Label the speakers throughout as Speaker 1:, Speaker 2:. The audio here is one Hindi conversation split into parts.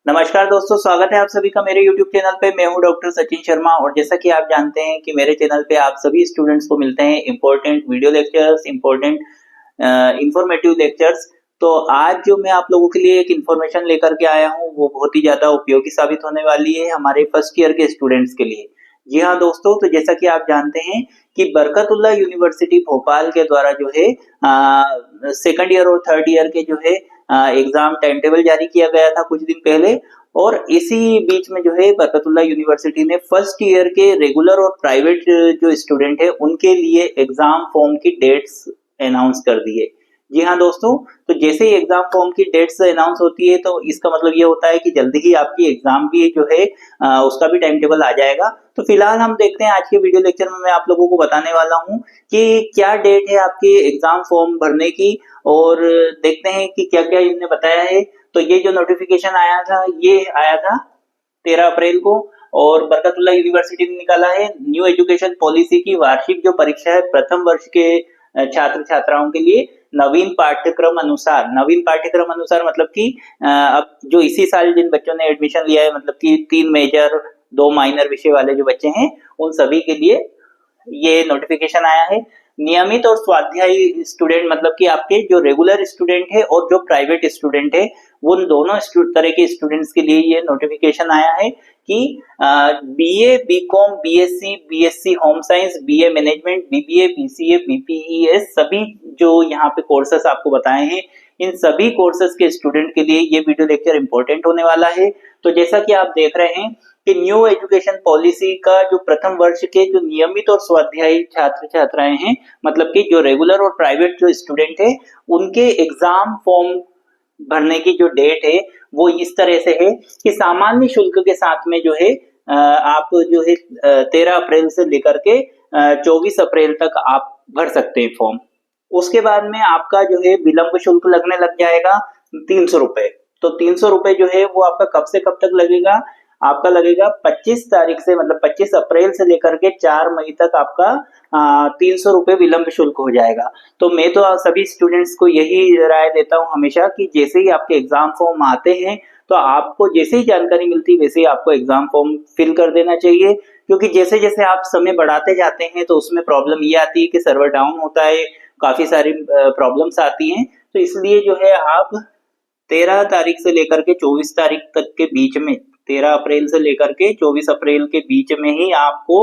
Speaker 1: नमस्कार दोस्तों, स्वागत है आप सभी का मेरे YouTube चैनल पे। मैं हूं डॉक्टर सचिन शर्मा और जैसा कि आप जानते हैं कि मेरे चैनल पे आप सभी स्टूडेंट्स को मिलते हैं important video lectures, important informative lectures. तो आज जो मैं आप लोगों के लिए एक इन्फॉर्मेशन लेकर के आया हूं वो बहुत ही ज्यादा उपयोगी साबित होने वाली है हमारे फर्स्ट ईयर के स्टूडेंट्स के लिए। जी हाँ दोस्तों, तो जैसा कि आप जानते हैं कि बरकतुल्लाह यूनिवर्सिटी भोपाल के द्वारा जो है सेकंड ईयर और थर्ड ईयर के जो है एग्जाम टाइम टेबल जारी किया गया था कुछ दिन पहले। और इसी बीच में जो है बरकतुल्लाह यूनिवर्सिटी ने फर्स्ट ईयर के रेगुलर और प्राइवेट जो स्टूडेंट है उनके लिए एग्जाम फॉर्म की डेट्स अनाउंस कर दी है। जी हाँ दोस्तों, तो जैसे ही एग्जाम फॉर्म की डेट्स अनाउंस होती है तो इसका मतलब ये होता है कि जल्दी ही आपकी एग्जाम भी जो है उसका भी टाइम टेबल आ जाएगा। तो फिलहाल हम देखते हैं आज के वीडियो लेक्चर में मैं आप लोगों को बताने वाला हूँ कि क्या डेट है आपके एग्जाम फॉर्म भरने की, और देखते हैं कि क्या क्या इन्होंने बताया है। तो ये जो नोटिफिकेशन आया था ये आया था 13 अप्रैल को, और बरकतुल्लाह यूनिवर्सिटी ने निकाला है न्यू एजुकेशन पॉलिसी की वार्षिक जो परीक्षा है प्रथम वर्ष के छात्र छात्राओं के लिए नवीन पाठ्यक्रम अनुसार। नवीन पाठ्यक्रम अनुसार मतलब कि अब जो इसी साल जिन बच्चों ने एडमिशन लिया है, मतलब कि 3 मेजर 2 माइनर विषय वाले जो बच्चे हैं उन सभी के लिए ये नोटिफिकेशन आया है। नियमित और स्वाध्यायी स्टूडेंट मतलब कि आपके जो रेगुलर स्टूडेंट है और जो प्राइवेट स्टूडेंट है उन दोनों तरह के स्टूडेंट्स के लिए ये नोटिफिकेशन आया है कि BA, BCom, BSc, BSc home science, BA management, BBA, BCA, BPES सभी जो यहाँ पे कोर्सेस आपको बताए हैं इन सभी कोर्सेस के स्टूडेंट के लिए ये वीडियो लेक्चर इंपॉर्टेंट होने वाला है। तो जैसा कि आप देख रहे हैं कि न्यू एजुकेशन पॉलिसी का जो प्रथम वर्ष के जो नियमित और स्वाध्यायी छात्र छात्राएं हैं, मतलब कि जो रेगुलर और प्राइवेट जो स्टूडेंट है उनके एग्जाम फॉर्म भरने की जो डेट है वो इस तरह से है कि सामान्य शुल्क के साथ में जो है आप जो है 13 अप्रैल से लेकर के 24 अप्रैल तक आप भर सकते हैं फॉर्म। उसके बाद में आपका जो है विलंब शुल्क लगने लग जाएगा 300 रुपए। तो 300 रुपए जो है वो आपका कब से कब तक लगेगा? आपका लगेगा 25 तारीख से, मतलब 25 अप्रैल से लेकर के 4 मई तक आपका 300 रुपए विलंब शुल्क हो जाएगा। तो मैं तो सभी स्टूडेंट्स को यही राय देता हूँ हमेशा कि जैसे ही आपके एग्जाम फॉर्म आते हैं तो आपको जैसे ही जानकारी मिलती है वैसे ही आपको एग्जाम फॉर्म फिल कर देना चाहिए, क्योंकि जैसे जैसे आप समय बढ़ाते जाते हैं तो उसमें प्रॉब्लम ये आती है कि सर्वर डाउन होता है, काफी सारी प्रॉब्लम्स आती हैं। तो इसलिए जो है आप 13 तारीख से लेकर के 24 तारीख तक के बीच में, 13 अप्रैल से लेकर के 24 अप्रैल के बीच में ही आपको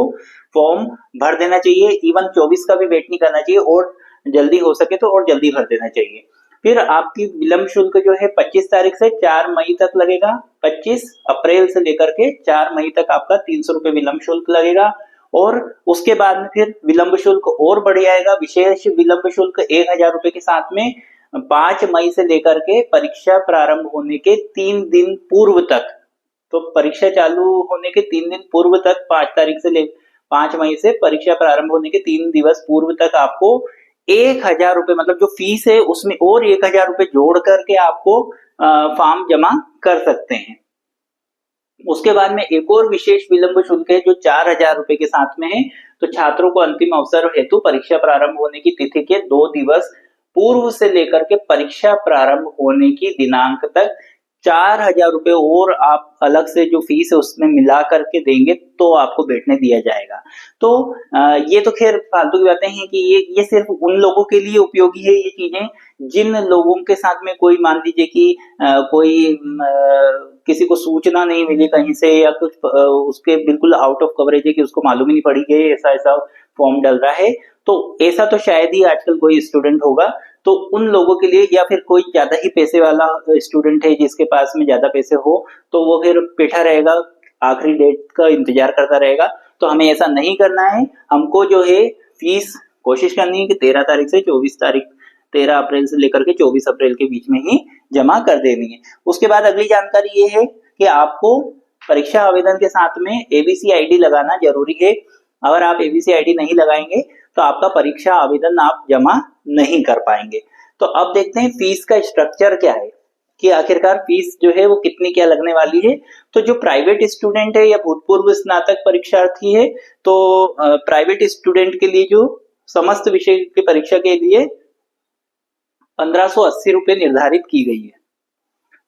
Speaker 1: फॉर्म भर देना चाहिए। इवन 24 का भी वेट नहीं करना चाहिए, और जल्दी हो सके तो और जल्दी भर देना चाहिए। फिर आपकी विलंब शुल्क जो है 25 तारीख से 4 मई तक लगेगा। 25 अप्रैल से लेकर के 4 मई तक आपका 300 रुपए विलंब शुल्क लगेगा। और उसके बाद में फिर विलंब शुल्क और बढ़ जाएगा। विशेष विलंब शुल्क 1000 रुपए के साथ में 5 मई से लेकर के परीक्षा प्रारंभ होने के 3 दिन पूर्व तक, तो परीक्षा चालू होने के 3 दिन पूर्व तक 5 तारीख से ले 5 मई से परीक्षा प्रारंभ होने के 3 दिवस पूर्व तक आपको 1000 रुपए, मतलब जो फीस है उसमें और 1000 रुपए जोड़ करके आपको फॉर्म जमा कर सकते हैं। उसके बाद में एक और विशेष विलंब शुल्क है जो 4000 रुपए के साथ में है। तो छात्रों को अंतिम अवसर हेतु परीक्षा प्रारंभ होने की तिथि के 2 दिवस पूर्व से लेकर के परीक्षा प्रारंभ होने की दिनांक तक 4000 रुपए और आप अलग से जो फीस है उसमें मिला करके देंगे तो आपको बैठने दिया जाएगा। तो ये तो खैर फालतू की बातें हैं कि ये सिर्फ उन लोगों के लिए उपयोगी है ये चीजें जिन लोगों के साथ में कोई, मान लीजिए कि कोई किसी को सूचना नहीं मिली कहीं से, या कुछ उसके बिल्कुल आउट ऑफ कवरेज है कि उसको मालूम ही नहीं पड़ी कि ऐसा ऐसा फॉर्म डल रहा है। तो ऐसा तो शायद ही आजकल कोई स्टूडेंट होगा। तो उन लोगों के लिए, या फिर कोई ज्यादा ही पैसे वाला स्टूडेंट है जिसके पास में ज्यादा पैसे हो, तो वो फिर बैठा रहेगा, आखिरी डेट का इंतजार करता रहेगा। तो हमें ऐसा नहीं करना है। हमको जो है फीस कोशिश करनी है कि 13 तारीख से 24 तारीख, 13 अप्रैल से लेकर के 24 अप्रैल के बीच में ही जमा कर देनी है। उसके बाद अगली जानकारी ये है कि आपको परीक्षा आवेदन के साथ में एबीसी आईडी लगाना जरूरी है। अगर आप एबीसी आईडी नहीं लगाएंगे तो आपका परीक्षा आवेदन आप जमा नहीं कर पाएंगे। तो अब देखते हैं फीस का स्ट्रक्चर क्या है, कि आखिरकार फीस जो है वो कितनी क्या लगने वाली है। तो जो प्राइवेट स्टूडेंट है या भूतपूर्व स्नातक परीक्षार्थी है, तो प्राइवेट स्टूडेंट के लिए जो समस्त विषय की परीक्षा के लिए 1580 रुपए निर्धारित की गई है।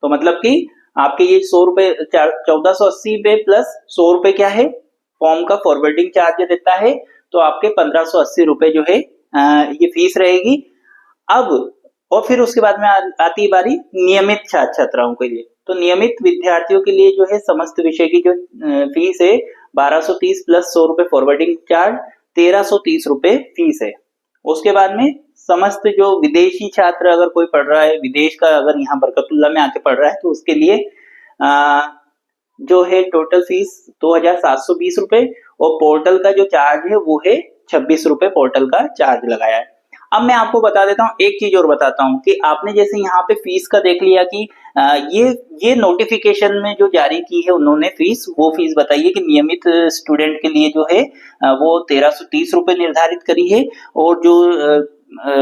Speaker 1: तो मतलब कि आपके ये 100 रुपए 1480 पे प्लस 100 रुपए क्या है, फॉर्म का फॉरवर्डिंग चार्ज रहता है, तो आपके 1580 रुपए जो है ये फीस रहेगी। अब और फिर उसके बाद में आती है बारी नियमित छात्र छात्राओं के लिए। तो नियमित विद्यार्थियों के लिए जो है समस्त विषय की जो फीस है 1230 प्लस 100 रुपए फॉरवर्डिंग चार्ज, 1330 रुपए फीस है। उसके बाद में समस्त जो विदेशी छात्र अगर कोई पढ़ रहा है, विदेश का अगर यहाँ बरकतुल्लाह में आके पढ़ रहा है, तो उसके लिए जो है टोटल फीस 2720 रुपए, और पोर्टल का जो चार्ज है वो है 26 रुपए पोर्टल का चार्ज लगाया है। अब मैं आपको बता देता हूँ, एक चीज और बताता हूँ कि आपने जैसे यहाँ पे फीस का देख लिया कि ये नोटिफिकेशन में जो जारी की है उन्होंने फीस, वो फीस बताइए कि नियमित स्टूडेंट के लिए जो है वो 1330 रुपए निर्धारित करी है, और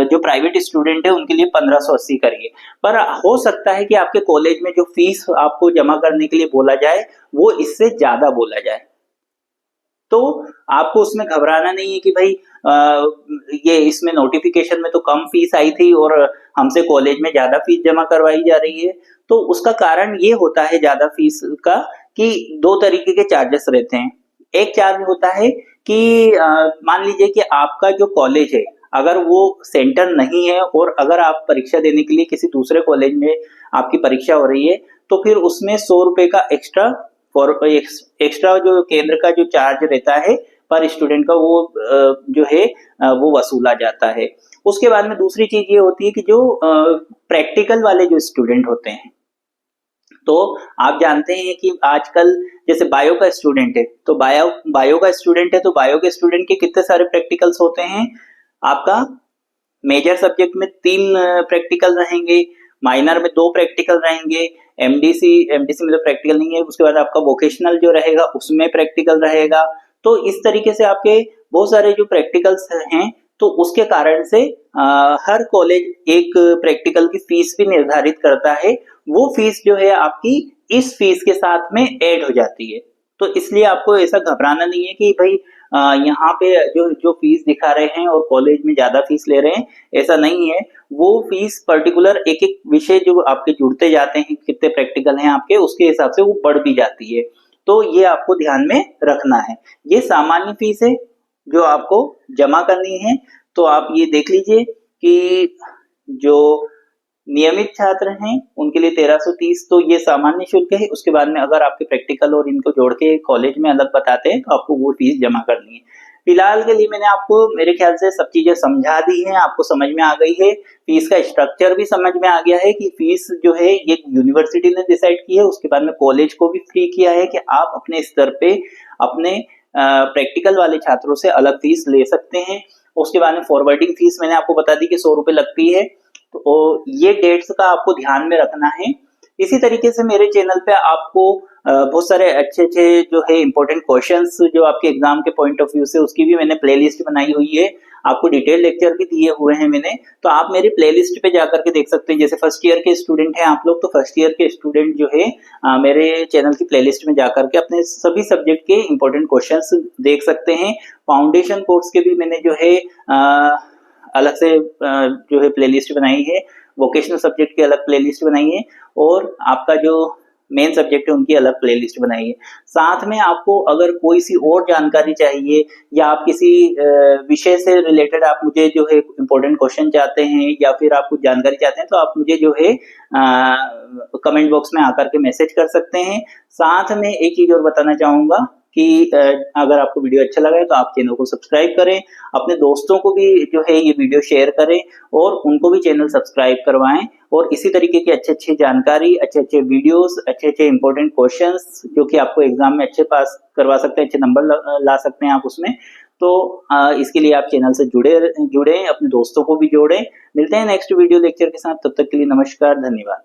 Speaker 1: जो प्राइवेट स्टूडेंट है उनके लिए 1580 करिए। पर हो सकता है कि आपके कॉलेज में जो फीस आपको जमा करने के लिए बोला जाए वो इससे ज्यादा बोला जाए, तो आपको उसमें घबराना नहीं है कि भाई ये इसमें नोटिफिकेशन में तो कम फीस आई थी और हमसे कॉलेज में ज्यादा फीस जमा करवाई जा रही है। तो उसका कारण ये होता है ज्यादा फीस का कि दो तरीके के चार्जेस रहते हैं। एक चार्ज होता है कि मान लीजिए कि आपका जो कॉलेज है अगर वो सेंटर नहीं है और अगर आप परीक्षा देने के लिए किसी दूसरे कॉलेज में आपकी परीक्षा हो रही है, तो फिर उसमें 100 रुपए का एक्स्ट्रा जो केंद्र का जो चार्ज रहता है पर स्टूडेंट का, वो जो है वो वसूला जाता है। उसके बाद में दूसरी चीज ये होती है कि जो प्रैक्टिकल वाले जो स्टूडेंट होते हैं, तो आप जानते हैं कि आजकल जैसे बायो का स्टूडेंट है, तो बायो का स्टूडेंट है, तो बायो के स्टूडेंट के कितने सारे प्रैक्टिकल्स होते हैं। आपका मेजर सब्जेक्ट में 3 प्रैक्टिकल रहेंगे, माइनर में 2 प्रैक्टिकल रहेंगे, एमडीसी में तो प्रैक्टिकल नहीं है, उसके बाद आपका वोकेशनल जो रहेगा उसमें प्रैक्टिकल रहेगा। तो इस तरीके से आपके बहुत सारे जो प्रैक्टिकल्स हैं, तो उसके कारण से हर कॉलेज एक प्रैक्टिकल की फीस भी निर्धारित करता है। वो फीस जो है आपकी इस फीस के साथ में ऐड हो जाती है। तो इसलिए आपको ऐसा घबराना नहीं है कि भाई यहाँ पे जो जो फीस दिखा रहे हैं और कॉलेज में ज्यादा फीस ले रहे हैं, ऐसा नहीं है। वो फीस पर्टिकुलर एक एक विषय जो आपके जुड़ते जाते हैं, कितने प्रैक्टिकल हैं आपके, उसके हिसाब से वो बढ़ भी जाती है। तो ये आपको ध्यान में रखना है। ये सामान्य फीस है जो आपको जमा करनी है। तो आप ये देख लीजिए कि जो नियमित छात्र हैं उनके लिए 1330 तो ये सामान्य शुल्क है। उसके बाद में अगर आपके प्रैक्टिकल और इनको जोड़ के कॉलेज में अलग बताते हैं तो आपको वो फीस जमा करनी है। फिलहाल के लिए मैंने आपको मेरे ख्याल से सब चीजें समझा दी हैं, आपको समझ में आ गई है, फीस का स्ट्रक्चर भी समझ में आ गया है कि फीस जो है ये यूनिवर्सिटी ने डिसाइड की है। उसके बाद में कॉलेज को भी फ्री किया है कि आप अपने स्तर पे अपने प्रैक्टिकल वाले छात्रों से अलग फीस ले सकते हैं। उसके बाद में फॉरवर्डिंग फीस मैंने आपको बता दी कि 100 रुपए लगती है। तो ये डेट्स का आपको ध्यान में रखना है। इसी तरीके से मेरे चैनल पे आपको बहुत सारे अच्छे जो है इंपॉर्टेंट क्वेश्चंस जो आपके एग्जाम के पॉइंट ऑफ व्यू से, उसकी भी मैंने प्लेलिस्ट बनाई हुई है। आपको डिटेल लेक्चर भी दिए हुए हैं मैंने, तो आप मेरी प्लेलिस्ट पे जाकर के देख सकते हैं। जैसे फर्स्ट ईयर के स्टूडेंट हैं आप लोग, तो फर्स्ट ईयर के स्टूडेंट जो है मेरे चैनल की प्लेलिस्ट में जाकर के अपने सभी सब्जेक्ट के इंपॉर्टेंट क्वेश्चंस देख सकते हैं। फाउंडेशन कोर्स के भी मैंने जो है अलग से जो है प्लेलिस्ट बनाई है, वोकेशनल सब्जेक्ट की अलग प्लेलिस्ट बनाई है, और आपका जो मेन सब्जेक्ट है उनकी अलग प्लेलिस्ट बनाई है। साथ में आपको अगर कोई सी और जानकारी चाहिए या आप किसी विषय से रिलेटेड आप मुझे जो है इंपॉर्टेंट क्वेश्चन चाहते हैं या फिर आप कुछ जानकारी चाहते हैं, तो आप मुझे जो है कमेंट बॉक्स में आकर के मैसेज कर सकते हैं। साथ में एक चीज और बताना चाहूंगा कि अगर आपको वीडियो अच्छा लगा है तो आप चैनल को सब्सक्राइब करें, अपने दोस्तों को भी जो है ये वीडियो शेयर करें और उनको भी चैनल सब्सक्राइब करवाएं। और इसी तरीके की अच्छी जानकारी, अच्छे वीडियोस, अच्छे इंपॉर्टेंट क्वेश्चंस जो कि आपको एग्जाम में अच्छे पास करवा सकते हैं, अच्छे नंबर ला सकते हैं आप उसमें। तो इसके लिए आप चैनल से जुड़े अपने दोस्तों को भी जोड़ें। मिलते हैं नेक्स्ट वीडियो लेक्चर के साथ, तब तक के लिए नमस्कार, धन्यवाद।